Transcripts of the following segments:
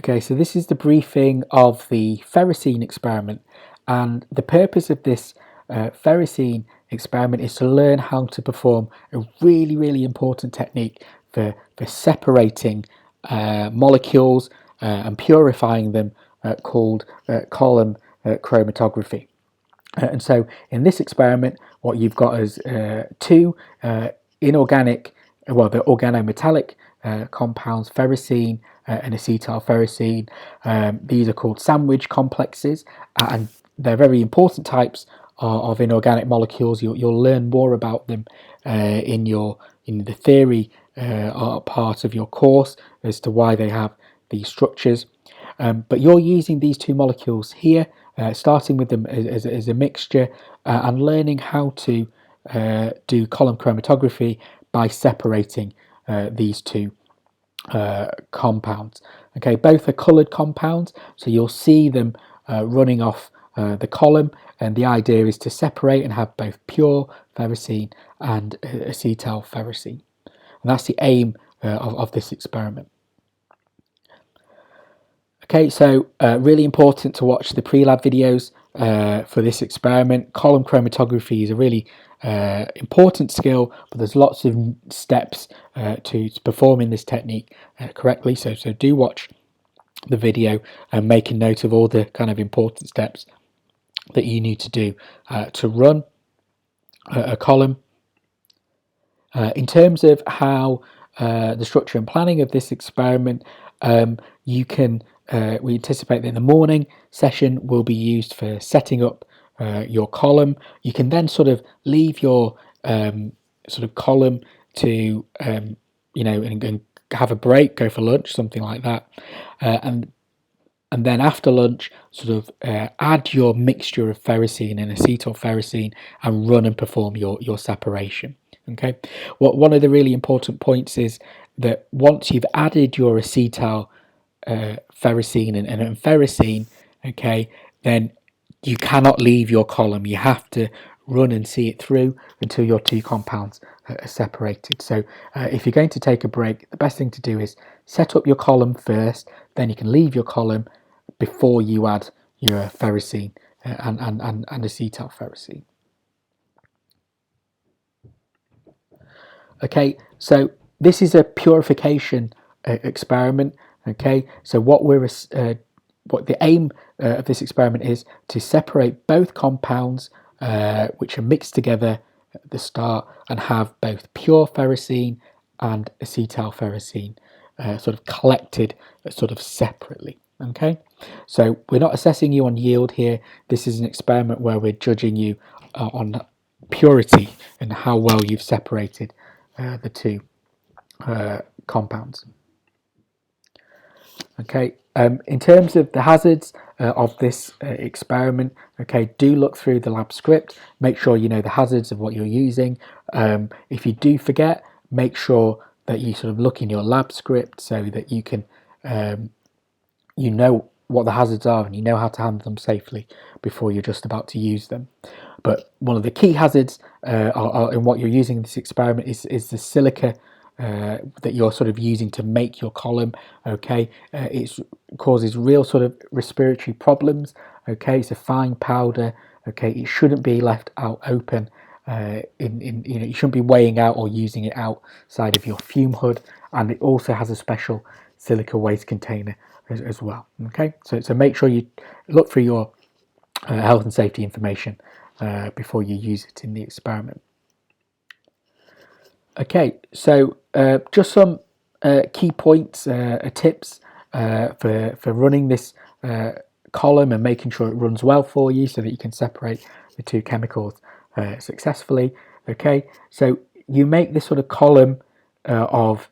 Okay, so this is the briefing of the Ferrocene experiment, and the purpose of this Ferrocene experiment is to learn how to perform a really important technique for separating molecules and purifying them called column chromatography. And so in this experiment, what you've got is two inorganic, well, the organometallic compounds, ferrocene and acetylferrocene. These are called sandwich complexes, and they're very important types of inorganic molecules. You'll learn more about them in the theory part of your course as to why they have these structures. But you're using these two molecules here, starting with them as a mixture and learning how to do column chromatography by separating these two compounds. Okay, both are coloured compounds, so you'll see them running off the column, and the idea is to separate and have both pure ferrocene and acetylferrocene. And that's the aim of this experiment. Okay, so really important to watch the pre-lab videos for this experiment. Column chromatography is a really important skill, but there's lots of steps to performing this technique correctly. So do watch the video and make a note of all the kind of important steps that you need to do to run a column. In terms of how the structure and planning of this experiment, you can we anticipate that in the morning session will be used for setting up your column. You can then sort of leave your sort of column to and have a break, go for lunch, something like that, and then after lunch sort of add your mixture of ferrocene and acetylferrocene and run and perform your separation. Okay, one of the really important points is that once you've added your acetyl ferrocene and ferrocene, okay, then you cannot leave your column. You have to run and see it through until your two compounds are separated. So if you're going to take a break, the best thing to do is set up your column first, then you can leave your column before you add your ferrocene and acetylferrocene. Okay, so this is a purification experiment. Okay, so what the aim of this experiment is to separate both compounds which are mixed together at the start and have both pure ferrocene and acetylferrocene sort of collected sort of separately. Okay, so we're not assessing you on yield here. This is an experiment where we're judging you on purity and how well you've separated the two compounds. Okay, in terms of the hazards of this experiment, okay, do look through the lab script, make sure you know the hazards of what you're using. If you do forget, make sure that you sort of look in your lab script so that you can you know what the hazards are and you know how to handle them safely before you're just about to use them. But one of the key hazards in what you're using in this experiment is the silica that you're sort of using to make your column. Okay, it causes real sort of respiratory problems. Okay, it's a fine powder. Okay, it shouldn't be left out open. You shouldn't be weighing out or using it outside of your fume hood, and it also has a special silica waste container as well. Okay, so make sure you look through your health and safety information before you use it in the experiment. Okay, so just some key points, tips for running this column and making sure it runs well for you so that you can separate the two chemicals successfully. Okay, so you make this sort of column of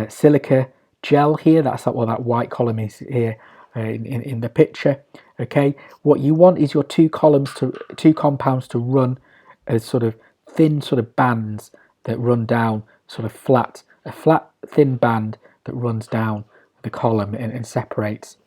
silica gel here. That's what that white column is here in the picture. Okay, what you want is your two compounds to run as sort of thin sort of bands that run down sort of a flat thin band that runs down the column and separates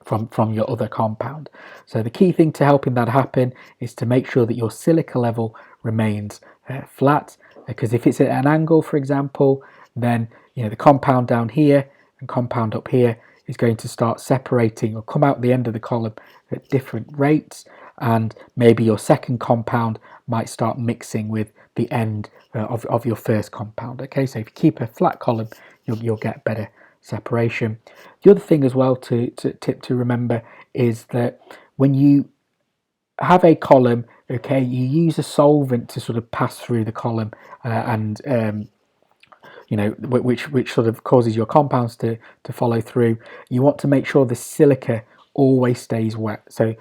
from your other compound. So the key thing to helping that happen is to make sure that your silica level remains flat, because if it's at an angle, for example, then the compound down here and compound up here is going to start separating or come out the end of the column at different rates, and maybe your second compound might start mixing with the end of your first compound. Okay, so if you keep a flat column, you'll get better separation. The other thing as well to remember is that when you have a column, okay, you use a solvent to sort of pass through the column, and you know, which sort of causes your compounds to follow through. You want to make sure the silica always stays wet. So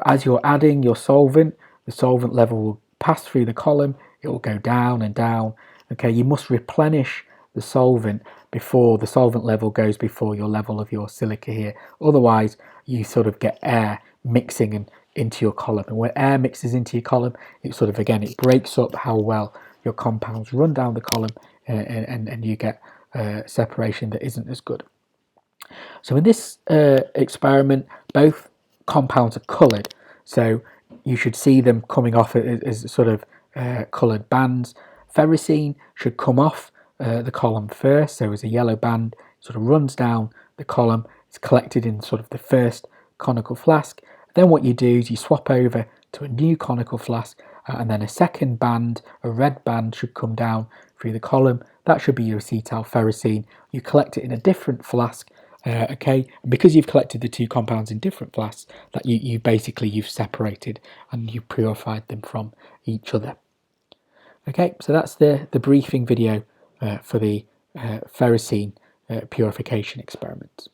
as you're adding your solvent, the solvent level will pass through the column. It will go down and down. Okay, you must replenish the solvent before the solvent level goes before your level of your silica here. Otherwise, you sort of get air mixing into your column, and when air mixes into your column, it sort of, again, it breaks up how well your compounds run down the column, and you get separation that isn't as good. So in this experiment, both compounds are coloured, so you should see them coming off as sort of coloured bands. Ferrocene should come off the column first, so as a yellow band, sort of runs down the column. It's collected in sort of the first conical flask. Then what you do is you swap over to a new conical flask, and then a second band, a red band, should come down through the column. That should be your acetyl ferrocene. You collect it in a different flask, okay, and because you've collected the two compounds in different flasks, that you've separated and you purified them from each other. Okay, so that's the briefing video for the ferrocene purification experiment.